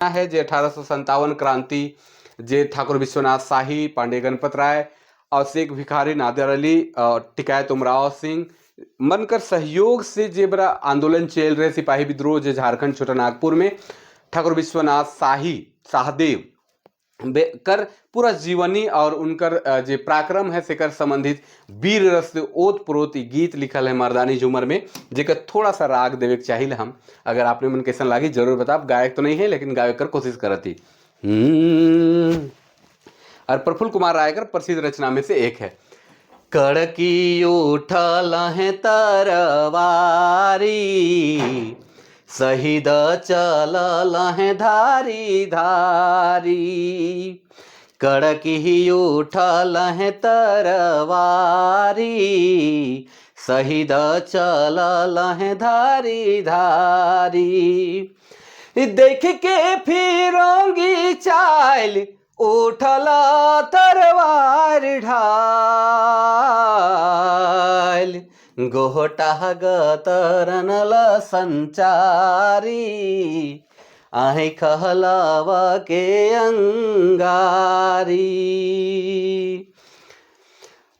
है जे 1857 क्रांति जे ठाकुर विश्वनाथ शाही, पांडे गणपत राय और शेख भिखारी नादिर अली और टिकायत उमराव सिंह मनकर सहयोग से जे बड़ा आंदोलन चल रहे सिपाही विद्रोह जे झारखंड छोटानागपुर में ठाकुर विश्वनाथ शाही शाहदेव कर पूरा जीवनी और उनकर जे पराक्रम है सेकर संबंधित वीर रस ओत प्रोत गीत लिखल है मर्दानी झूमर में, जेकर थोड़ा सा राग देवे के चाहिए हम। अगर आपने मन कैसन लागी जरूर बताओ। गायक तो नहीं है लेकिन गायक कर कोशिश करती। और प्रफुल्ल कुमार राय कर प्रसिद्ध रचना में से एक है। कड़की उठल है तरवारी, शहीद चलल है धारी धारी। कड़की उठल है तरवारी, शहीद चलल है धारी धारी। देख के फिरोंगी चाल, उठल तरवार ढाल। गोहटा गतरनल संचारी, आहे कहलावा के अंगारी।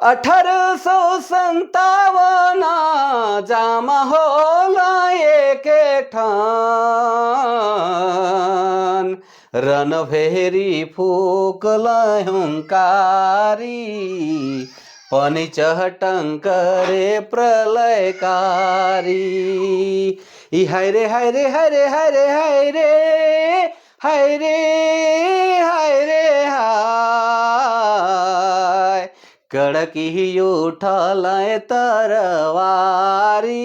1857 जामा होला एक ठान, रणभेरी फूकल हुंकारी। पनि चहटंकरे प्रलयकारी। हाय रे हाय रे हाय रे हाय रे हाय रे हाय रे हाय रे हाय। कड़की उठल तरवारी,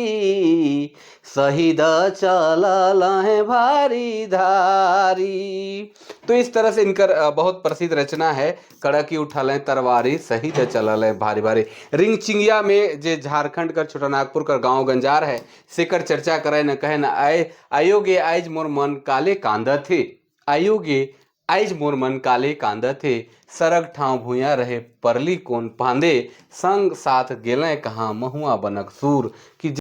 शहीद चलल है भारी धारी। तो इस तरह से इनकर बहुत प्रसिद्ध रचना है कड़की उठल तरवारी, शहीद चलल है भारी भारी। रिंगचिंगिया में जे झारखंड का छोटानागपुर का गांव गंजार है सेकर चर्चा करे न कहे न आयोगे आइज मोर मन काले कांदा थे। आयोगे आइज मोर मन काले कांदा थे, सरग ठाव भूया रहे परली कोन पांदे। संग साथ गेलें कहाँ महुआ बनक सूर की।